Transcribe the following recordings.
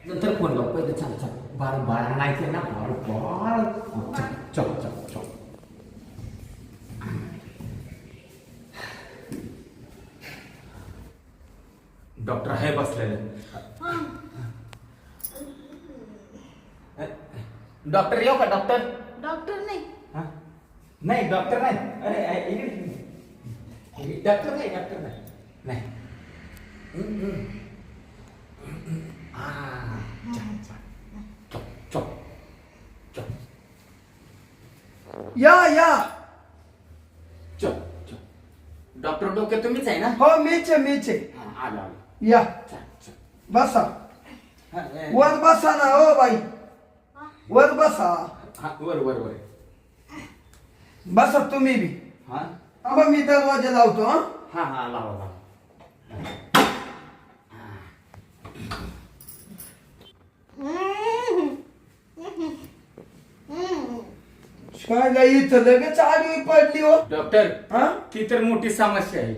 नंतर फोन लाव पहिले चल चल बाळ बाळ आणायचं ना बाळ बाळ चल चल चल चल डॉक्टर आहे बसलेले डॉक्टर येऊ का डॉक्टर डॉक्टर नाही नाही डॉक्टर नाही डॉक्टर नाही नाही या या डॉक्टर डोके तुम्हीच आहे ना हो मीच आहे मीच आहे आलो या बसा वर बसा ना हो बाई वर बसा वर वर वर बसा तुम्ही बी हा अब मी दरवाजा लावतो हा हा हा लावा लावा काय गाई इथं लगेच आडवी पडली हो डॉक्टर हा ती तर मोठी समस्या आहे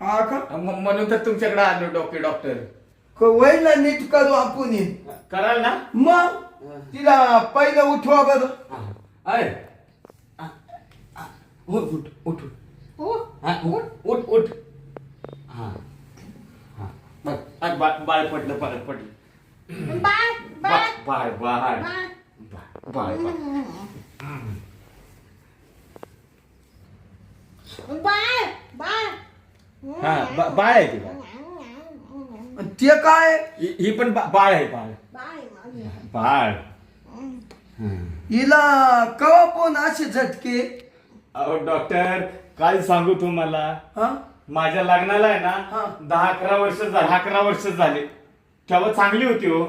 हा का म्हणून तर तुमच्याकडे आलो डॉक्टर वयला नीट करू आपण हे. कराल ना मग तिला पहिलं उठवा बरं अरे उठ उठ उठ हो उठ उठ उठ हा हा बाळ पडलं बाळ पडलं बाळ बाळ बाळ बाळ बाळ बाळ बाळ बाळ हा बाळ आहे ती बाळ आणि ते काय ही पण बाळ आहे बाळ बाळ हिला कवा पण असे झटके अहो डॉक्टर काय सांगू तुम्हाला हा माझ्या लग्नाला आहे हा. ना 10-11 वर्ष झाले तेव्हा चांगली होती हो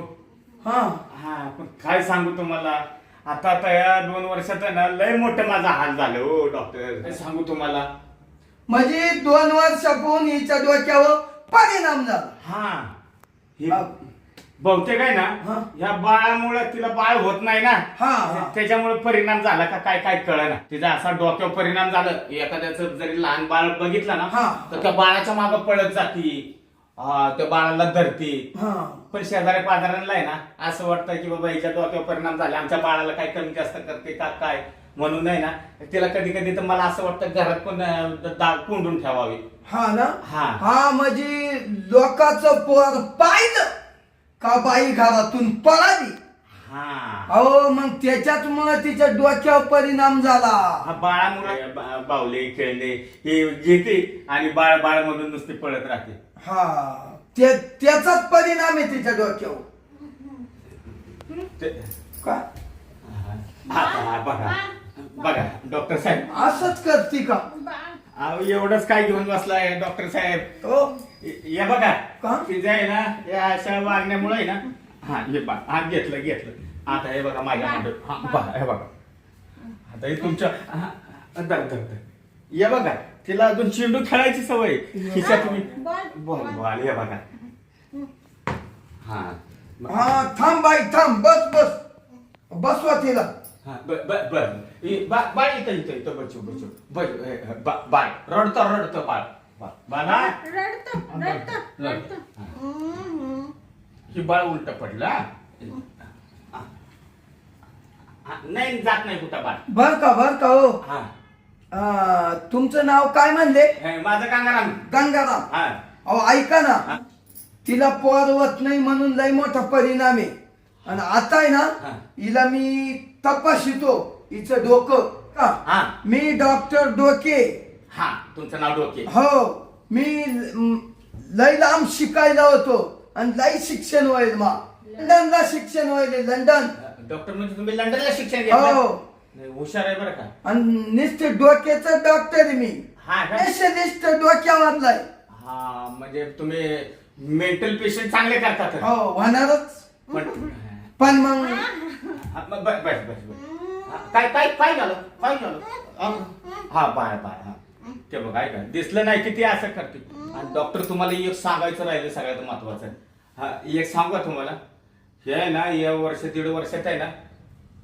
हा हा पण काय सांगू तुम्हाला आता या 2 वर्षात आहे ना लय मोठं माझा हाल झालं हो डॉक्टर काय सांगू तुम्हाला म्हणजे 2 वर्षापून हिच्या डोक्यावर परिणाम झाला हा हे हा. बहुतेक आहे हा. ना ह्या बाळामुळे तिला बाळ होत नाही ना हा, हा. त्याच्यामुळे परिणाम झाला का काय काय कळना तिचा असा डोक्यावर परिणाम झाला एखाद्याचं जरी लहान बाळ बघितलं ना हा. तर त्या बाळाच्या मागे पळत जाती त्या बाळाला धरती हा पण शेजारी पाजारांना आहे ना असं वाटतं की बाबा हिच्या डोक्यावर परिणाम झाले आमच्या बाळाला काही कमी जास्त करते का काय म्हणून आहे ना तिला कधी कधी तर मला असं वाटतं घरात पण कोंडून ठेवावी हा ना हा. हा म्हणजे लोकांचं पोर पाहिलं का बाई घरातून पळाली हा अहो मग त्याच्यात मुळे तिच्या डोक्यावर परिणाम झाला हा बाळामुळे बावले खेळणे हे घेते आणि बाळ बाळ म्हणून नुसती पळत राहते हा त्याचाच परिणाम आहे तिच्या डोक्यावर का हा, बघा बघा डॉक्टर साहेब असंच करती का अहो एवढंच काय घेऊन बसलाय डॉक्टर साहेब हो हे बघा का? तिचं आहे ना या अशा वागण्यामुळे आहे ना हा हे बघा हा घेतलं आता हे बघा माझ्या हातात. हा बघा हे बघा आता हे तुमच्या हे बघा तिला अजून चेंडू खेळायची सवय खिशात तुम्ही बॉल हे बघा हा हा थांब बाई थांब बस बस बसवा तिला हा, बाळ इथं बाळ रडतं बाळा रडत ही बाळ उलट पडला नाही जात नाही कुठं बाळ बर का हो हा तुमचं नाव काय म्हणले माझं गंगाराम गंगाराम हा अहो ऐका ना तिला पोरवत नाही म्हणून लय मोठा परिणाम आहे आणि आता आहे ना हा. हिला मी तपासितो हिचं डोकं का हा. मी डॉक्टर डोके हा तुमचं नाव डोके हो मी लय लांब शिकायला होतो आणि लय शिक्षण होईल मा लंडनला शिक्षण होईल लंडन डॉक्टर म्हणजे तुम्ही लंडनला शिक्षण हो घेतलं नाही, हुशार आहे बरं का आणि नुसते डोक्याचं डॉक्टर आहे मी हा का? स्पेशलिस्ट डोक्यावरलाय हा म्हणजे तुम्ही मेंटल पेशंट चांगले करतात हो होणारच पण पण मग बस काय काय काय झालं हा बाय हा ते बघ ऐका दिसलं नाही की ते असं करते आणि डॉक्टर तुम्हाला एक सांगायचं राहिलं सगळ्यात महत्वाचं हा एक सांगू का तुम्हाला हे आहे ना या वर्ष 1.5 वर्षात आहे ना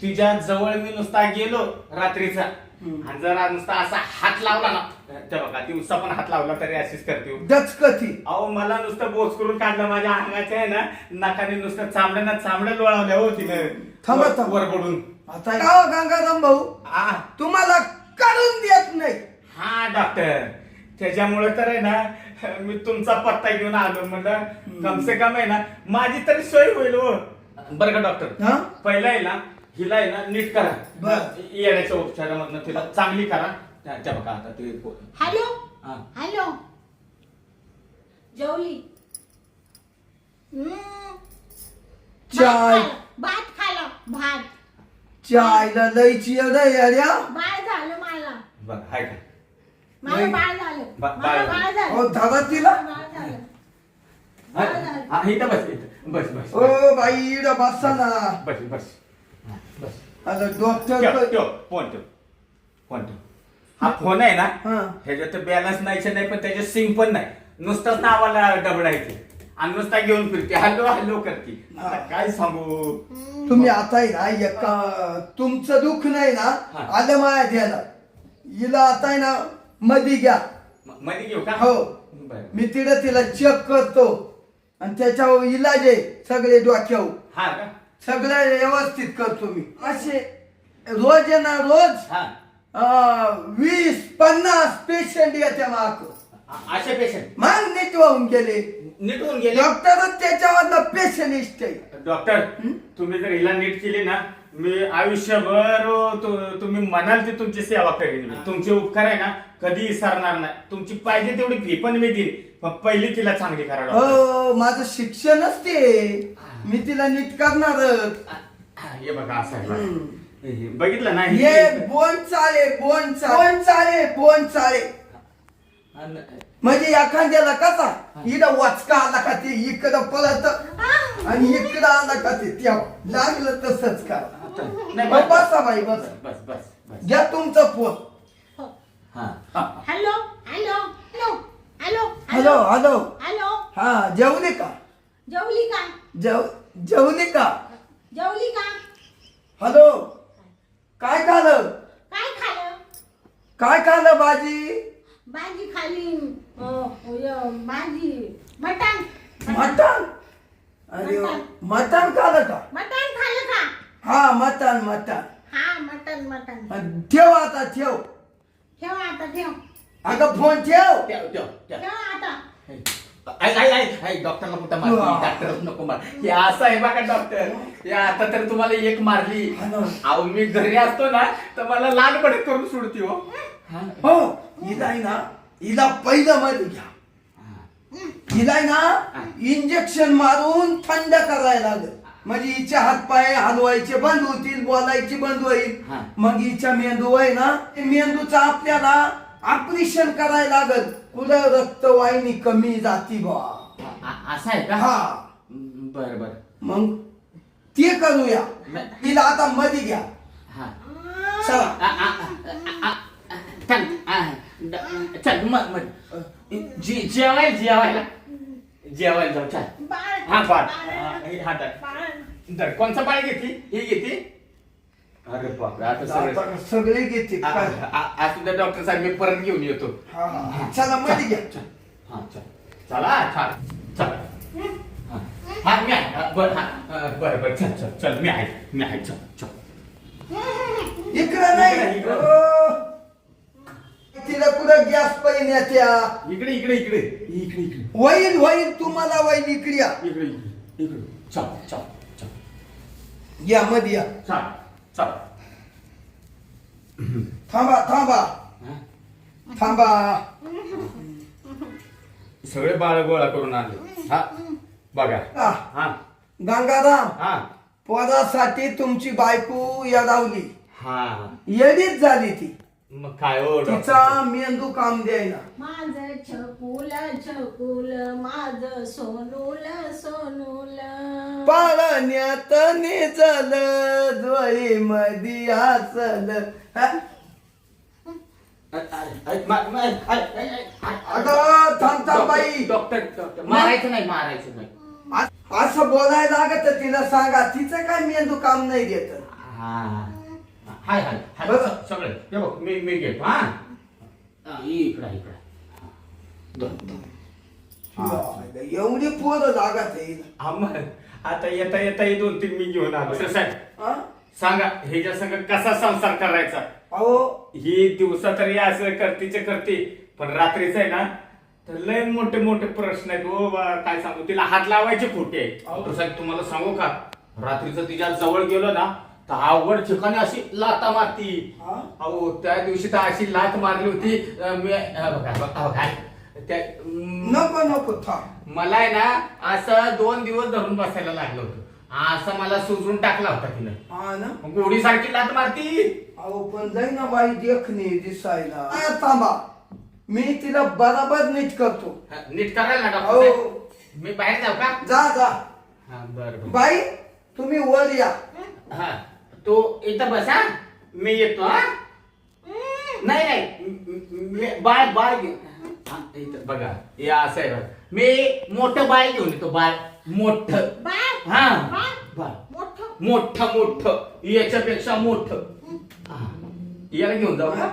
तिच्या जवळ मी नुसता गेलो रात्रीचा आणि जरा नुसता असा हात लावला ना ते बघा दिवसा पण हात लावला तरी अशीच करते हो. डचकती. अहो मला नुसतं बोच करून काढलं माझ्या अंगाच्या आहे ना नाकाने नुसतं चांबड्या लोळवल्या हो तिने थांबा, थांबा. वर पडून. आता का गंगाराम भाऊ हा तुम्हाला काढून देत नाही. हा डॉक्टर त्याच्यामुळे तर आहे ना मी तुमचा पत्ता घेऊन आलो म्हणलं कमसे कम आहे ना माझी तरी सोय होईल हो. बरं का डॉक्टर हा? पहिला आहे ना हिला आहे ना नीट करा बर. येण्याच्या उपचारामधनं तिला चांगली करा त्या बघा आता ते हॅलो हा. हॅलो जेवली चाय. भात खाला भात चायला लयची येड्या. बाळ झालं मला बघा हाय का मला नाही. बाळ झालं बाळ मला बाळ झालं हो धरा तिला. बाळ झालं हा, हा, इथं बस इथं बस बस ओ बाई इड बसा ना. बस बस हा, बस आता ठेव डॉक्टर ठेव फोन ठेव फोन ठेव हा फोन आहे ना हा. ह्याच्यात बॅलन्स नाही पण त्याच्यात सिम पण नाही नुसतंच नावाला डबडायचे आणि नुसता घेऊन फिरते हॅलो हॅलो करते आता काय सांगू तुम्ही आता आहे ना एका तुमचं दुःख नाही ना हा. आलं माया द्यायला हिला आता आहे ना मध्ये घ्या. मध्ये घेऊ का हो. बरं. मी तिला चेक करतो आणि त्याच्यावर इलाज आहे सगळे डोक्यावर हा का सगळं व्यवस्थित करतो मी. असे रोज आहे ना रोज हा 20-50 पेशंट येते माक असे पेशंट मान नीट वाहून गेले. नीट होऊन गेले डॉक्टरच त्याच्यावर पेशंट आहे. डॉक्टर तुम्ही जर हिला नीट केली ना मी आयुष्यभर तुम्ही म्हणाल ती तुमची सेवा करेन मी. तुमचे उपकार आहे ना कधी विसरणार नाही. तुमची पाहिजे तेवढी फी पण मी देईन पण पहिली तिला चांगली करा डॉक्टर. हो माझं शिक्षणच ते मी तिला नीट करणार. हे बघा असं आहे बघा. हे बघितलं ना हे बोन चाले म्हणजे एखाद्याला कसा इकडं वाचका आला का ते इकडं पळत आणि इकडं आला का ते तेव्हा लागलं तसंच का. नाही, मग बसा बाई बस. बस बस बस घ्या तुमचा फोन. हा hello hello hello hello hello hello hello हा जेवली का जेवली का जेवली का जेवली का हॅलो काय खाल्लं काय खाल्लं भाजी भाजी खाली भाजी मटण मटण. अरे मटण खाल्लं का मटण खाल्लं का हा मटण हा मटण ठेव आता ठेव. ठेव आता ठेव अगं फोन ठेव. ठेव आता डॉक्टरला कुठं मारली डॉक्टर नको मार हे असं आहे बघा डॉक्टर हे आता तर तुम्हाला एक मारली अहो मी घरी असतो ना तर मला लाल पडत करून सोडती हो हो हिला आहे ना हिला पहिलं मध्ये घ्या. हिला आहे ना इंजेक्शन मारून थंड करायला लागल म्हणजे हिचे हातपाय हलवायचे बंद होतील बोलायचे बंद होईल. मग हिच्या मेंदू आहे ना मेंदूचा आपल्याला ऑपरेशन करायला लागल कुठं रक्तवाहिनी कमी जाती बा असं आहे का हा बर बर मग ते करूया. तिला आता मध्ये घ्या. चला चल मग जेवायला जाऊ चल हा बाळ हा दर कोणचा बाळ घेतली ही घेतली अरे बापरे आता सगळं सगळे घेते. आज डॉक्टर साहेब मी परत घेऊन येतो चला मध्ये घ्या. हा चल चला चल हा मी आहे बरं चल मी आहे चल इकडं नाही तिला कुठं गॅस पहिल्या त्या इकडे होईल तुम्हाला होईल इकडे या. इकडे चल या मध्ये या. चल थांबा सगळे बाळ गोळा करून आणले हा बघा हा गंगाराम हा पोरासाठी तुमची बायको येडावली हा येडीच झाली ती. मग काय हो तिचा मेंदू काम द्यायला. माझं छकुल माझं सोनूल पाळण्यात निजल द्वळी मधी हसल. अगं थांब बाई डॉक्टर मारायचं नाही असं बोलायला लागत तिला सांगा तिचं काय मेंदू काम नाही देत. हाय हाय हाय बघा. सगळे हे बघ मी घेतो हा इकडे इकडे एवढी पोरं लागत आहे मग आता येता येता हे 2-3 मी घेऊन आलो साहेब हा? सांगा ह्याच्या संग कसा संसार करायचा अहो ही दिवसा तरी असं करते पण रात्रीच आहे ना तर लय मोठे मोठे प्रश्न आहेत ओ बा काय सांगू तिला हात लावायचे खोटे आहे डॉक्टर साहेब तुम्हाला सांगू का रात्रीचं तिच्या जवळ गेलो ना तर अवघड ठिकाणी अशी लाता मारती हा? अहो त्या दिवशी तर अशी लात मारली होती मी बघा त्या नको नको थांब मला आहे ना असं 2 दिवस धरून बसायला लागलं होतं असं मला सुजून टाकला होता तिनं हा ना गोडी सारखी लात मारती अहो पण जाई ना बाई देखणे दिसायला थांबा मी तिला बराबर नीट करतो नीट करायला ना अहो. डॉक्टर साहेब? मी बाहेर जाऊ का जा जा हा बरं बाई तुम्ही वर या हा तो इथं बसा मी येतो हा नाही बाळ घेऊन हा, इथं बघा हे असं आहे बघा. मी मोठं बाळ घेऊन येतो बाळ मोठं बाळ हा बाळ बाळ मोठं मोठं याच्यापेक्षा मोठं हा. याला घेऊन जाऊ का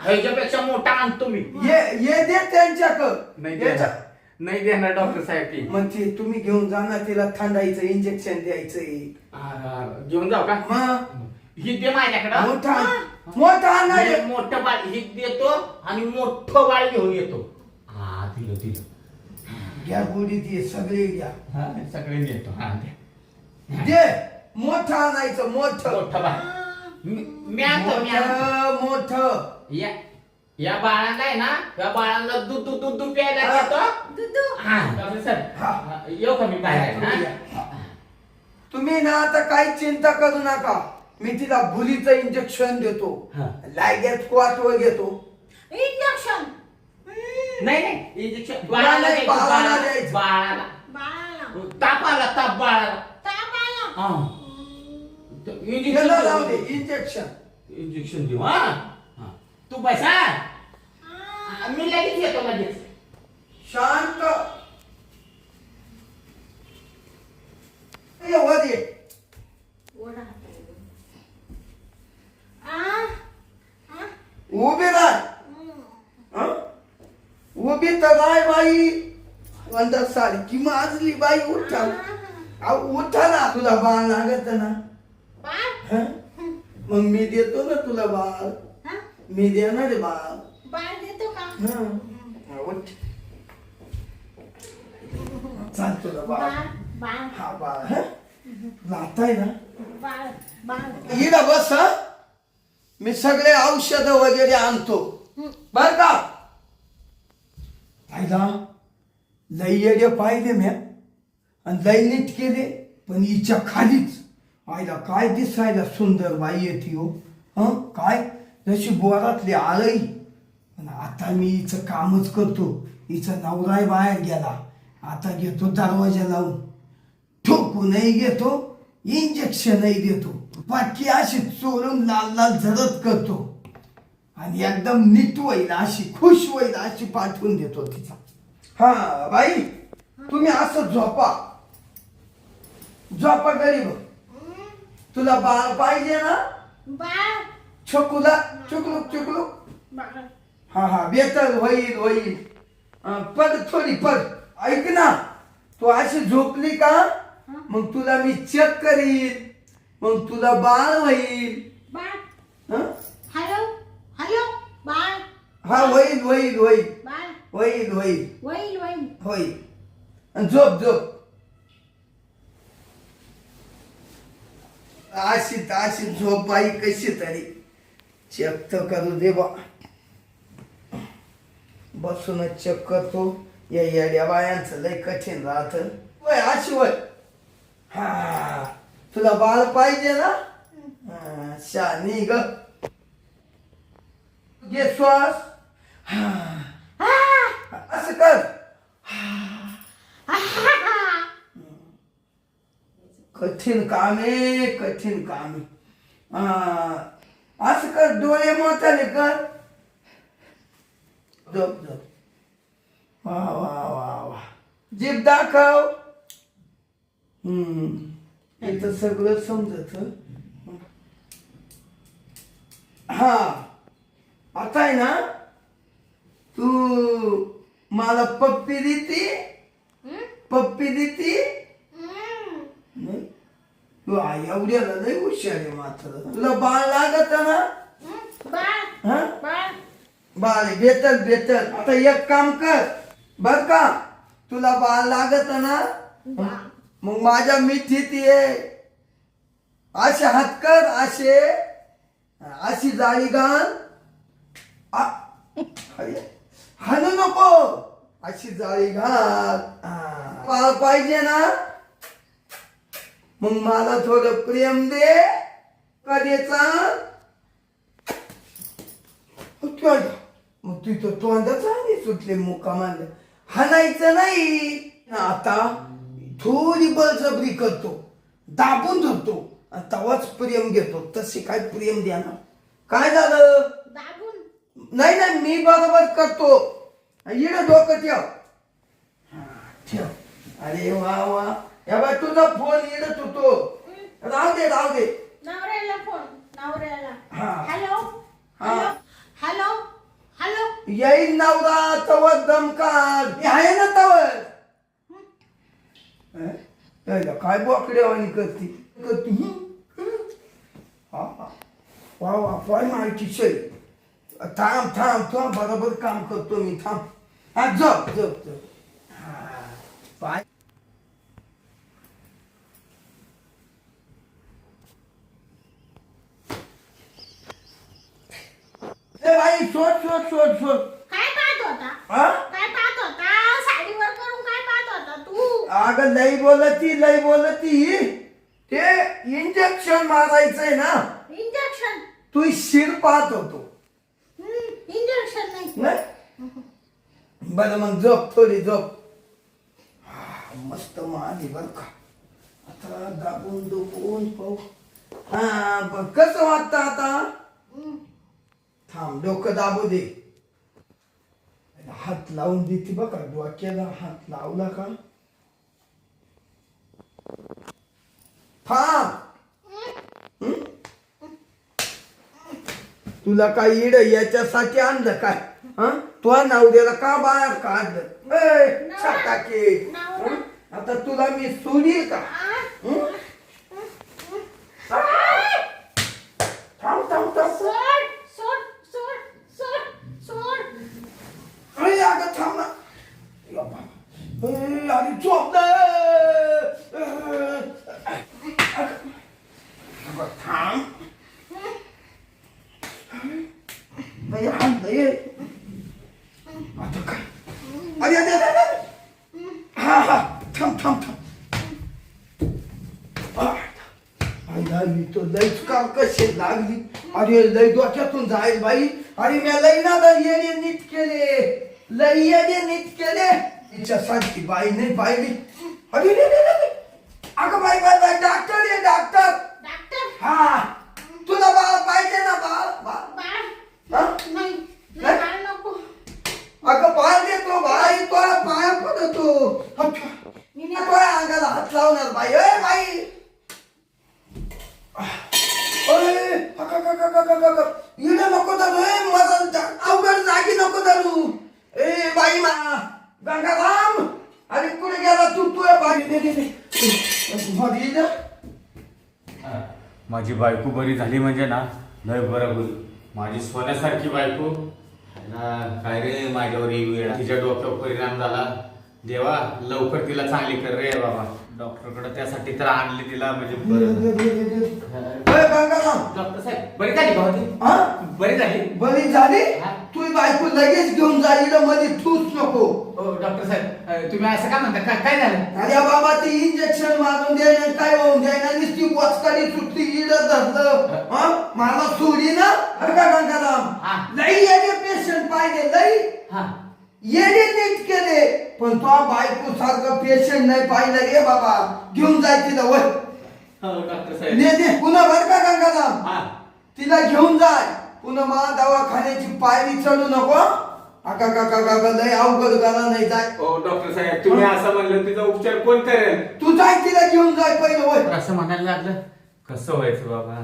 ह्याच्यापेक्षा मोठा आणतो मी ये दे त्यांच्याकडं नाही याच्या- देणार नाही देणार डॉक्टर साहेब ती मग ते तुम्ही घेऊन जाणार तिला थंडाईचं इंजेक्शन द्यायचंय घेऊन जाऊ का मग ही दे माझ्याकडं मोठा मोठा नाही मी मोठं बाळ ही देतो आणि मोठं बाळ घेऊन येतो हा दिलं घ्या गोडी ते सगळे घ्या हा सगळे येतो हा द्या. दे मोठं आणायचं मोठं मोठं बाळ मी आणतो मोठं मोठं या बाळाला आहे ना या बाळाला दूध प्यायला हा. घेतो दुधू हा डॉक्टर साहेब हा. येऊ का मी बाहेर हा? तुम्ही ना आता काही चिंता करू नका मी तिला भुलीचं इंजेक्शन देतो हा. लागेच क्वाटवर घेतो इंजेक्शन नाही इंजेक्शन बाळाला द्यायचं, बाळाला द्यायचं. बाळाला बाळाला ताप आला ताप बाळाला ताप आला हा. त्याला जाऊ दे इंजेक्शन इंजेक्शन देऊ हा हा. तू बसा मी लगेच येतो लगेच शांत ये वर ये ओढा आ उभी राह हं? उभी तर राय बाई वंदा सारखी माजली बाई उठा उठा ना तुला बाळ लागत ना बाळ हं? मग मी देतो ना तुला बाळ हा मी देणार आहे बाळ बाळ देतो का हं. उठ चाल तुला बाळ बाळ बाळ हा बाळ हं? जाताय ना बाळ बाळ इकडे बस हं? मी सगळे औषध वगैरे आणतो बर का पाहिला लई येडे पाहिले म्या आणि लई नीट केले पण हिच्या खालीच आईला काय दिसायला सुंदर बाई येते हो हं काय जशी बोरातली आळई पण आता मी हिचं कामच करतो हिचा नवराय बाहेर गेला आता घेतो दरवाजा लावून ठोकूनही घेतो इंजेक्शनही देतो बाकी अशी चोरून लाल लाल झरत करतो आणि एकदम नीट होईल अशी खुश होईल अशी पाठवून देतो तिचा हा बाई तुम्ही असं झोपा झोपा गरीब तुला बाळ पाहिजे ना बाळ छकुला चुकलूक चुकलूक बाळ हा हा बेटर होईल होईल पड थोडी पड ऐक ना तू अशी झोपली का मग तुला मी चेक करीन मग तुला बाळ होईल बाळ हं? हॅलो हॅलो बाळ हा होईल होईल होईल बाळ होईल होईल वैल वैल होईल आणि झोप झोप अशी झोप बाई कशी तरी चेक तर करू दे बा बसूनच चेक करतो या येड्या बायांचं लय कठीण राहत वय अशी वय हा तुला बाळ पाहिजे ना हा, शानी ग घे श्वास हा. असं कर कठीण काम आहे कठीण काम आहे असं कर डोळे मोठाले कर झोप झोप वा वा वा वा जीभ दाखव इथं सगळं समजत हा आता आहे ना तू मला पप्पी देती पप्पी देती नाही तू एवढ्याला नाही हुशार आहे मात्र तुला बाळ लागत ना बाळ हा बाळ बाळ बेतर बेतर आता एक काम कर बर का तुला बाळ लागत ना मग माझ्या मिठीत ये असे हात कर असे अशी जाळी घाल हाणू नको अशी जाळी घाल बाळ पाहिजे ना मग मला थोडं प्रेम दे कधीचा मग तिथं तोंडाचा आणि सुटले मुकामाला हाणायचं नाही आता थोडी बळजबरी करतो दाबून धरतो आणि तेव्हाच प्रेम घेतो तसे काय प्रेम द्या ना काय झालं दाबून नाही नाही मी बरोबर करतो इकडे डोकं ठेव ठेव अरे वा वा या बाय तुझा फोन इडत होतो राहू दे नवऱ्याला फोन नवऱ्याला हा. हॅलो हा. हॅलो हॅलो येईल नवरा तवर दमकार मी आहे ना तवर काय बोकड्यावानी करती वा वा पाय माहिती शै थांब थांब तू बरोबर काम करतो मी थांब हा जप जप जप पाय बाई सोड सोड सोड सोड काय पाहत होता हा काय पाहत होता साडीवर करून काय पाहत होता तू अगं लई बोलती ते इंजेक्शन मारायचंय ना इंजेक्शन तू शिर पाहत होतो इंजेक्शन नाही नाही बरं मग झोप थोडी झोप मस्त माली बर का आता दाबून दुबून पाहू हा कसं वाटतं आता थांब डोकं दाबू दे हात लावून देते बघा डोक्याला हात लावला का थांब तुला काय इड याच्यासाठी आणलं काय तुझ्या नवऱ्याला का बाहेर काढलं टाके आता तुला मी सोडील का थांब थांब थांब सोड सोड सोड सोड सोड अरे अगं थांब ना अरे झोप थांब आता काय अरे अरे अरे हा हा थांब थांब थांब मी तो लईच काम कशी लागली अरे लई डोक्यातून जाईल बाई अरे मी लई ना येणे नीट केले लई येणे नीट केले तिच्यासारखी बाई नाही पाहिली अरे अगं बाई बाई बाई डॉक्टर ये डॉक्टर डॉक्टर हा तुला बाळ पाहिजे ना बाळ बाळ हा? नाही नाही? बाळ नको अगं बाळ देतो बाई तुला पाया पडतो मी नाही- तुझ्या अंगाला हात लावणार बाई ए बाई इड नको धरू मला अवघड जागी नको धरू ए बाई मा गंगाराम अरे कुठे गेला तू तुझ्या बाई माझी बायको बरी झाली म्हणजे ना लय बरं होईल माझी सोन्यासारखी बायको काय रे माझ्यावर वेळ तिच्या डोक्यावर परिणाम झाला देवा लवकर तिला चांगली कर रे बाबा डॉक्टरकडे त्यासाठी तर आणली तिला म्हणजे गंगाराम डॉक्टर साहेब बरी झाली भाऊ ती हा बरी झाली बरी झाली हा. तू बायको लगेच घेऊन जा इड मध्ये ठूस नको डॉक्टर साहेब तुम्ही असं का म्हणता काय झालं अरे बाबा ते इंजेक्शन मारून द्यायला काय होऊन द्यायला नुसती वचकाडी सुटली इड धरलं मला सोडी ना अरे का हा. गंगाराम लई येणे पेशंट पाहिले लई हा येणे नीट केले पण तो बायको सारखं पेशंट नाही पाहिलं रे बाबा घेऊन जाय तिला वय डॉक्टर साहेब ने पुन्हा बर का गंगाराम हा तिला घेऊन जाय पुन्हा मला दवाखान्याची पायरी चढू नको आका काका काका लय अवघड करा नाही जाय हो डॉक्टर साहेब तुम्ही असं म्हणलं तिचा उपचार कोण करेल तू जाय तिला घेऊन जाय पहिलं वय असं म्हणायला लागलं कसं व्हायचं बाबा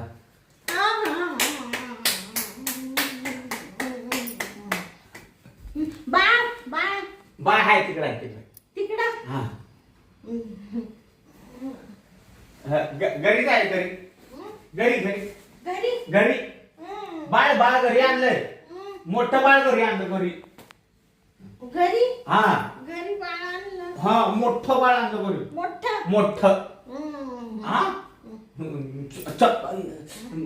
बाळ बाळ बाळ आहे तिकडे आहे तिकडे. तिकडं हा घरीच आहे घरी घरी घरी घरी घरी बाळ बाळ घरी आणलंय मोठं बाळ घरी आणलं घरी. घरी हा घरी बाळ आणलं हा मोठं बाळ आणलं घरी मोठं मोठं. हा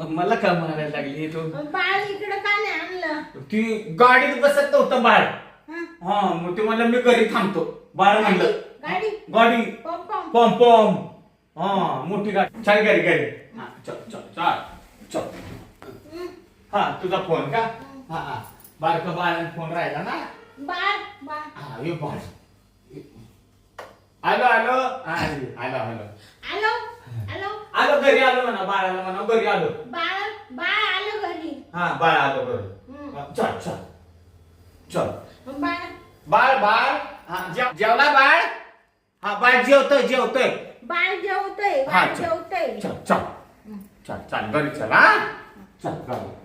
मला का म्हणायला लागली तू बाळ इकडं का नाही आणलं ती गाडीत बसत नव्हतं बाळ. हा हा मग ते म्हणलं मी घरी थांबतो. बाळ म्हणलं गाडी गाडी पम पम पम पम हा मोठी गाडी चल घरी घरी. हा चल चल चल चल. हा तुझा फोन का हा हा बारका बाळ फोन राहिला ना. बाळ बाळ हा ये बाळ आलो आलो आलो आलो आलो आलो आलो आलो घरी आलो म्हणा बाळाला म्हणा घरी आलो. बाळ बाळ आलं घरी हा बाळ आलो घरी. चल चल चल बाळ बाळ बाळ हा जेवला बाळ. हा बाळ जेवतोय जेवतोय. बाळ जेवतय हा बाळ चल जेवतय चल चल चल चल घरी चल हा चल घरी.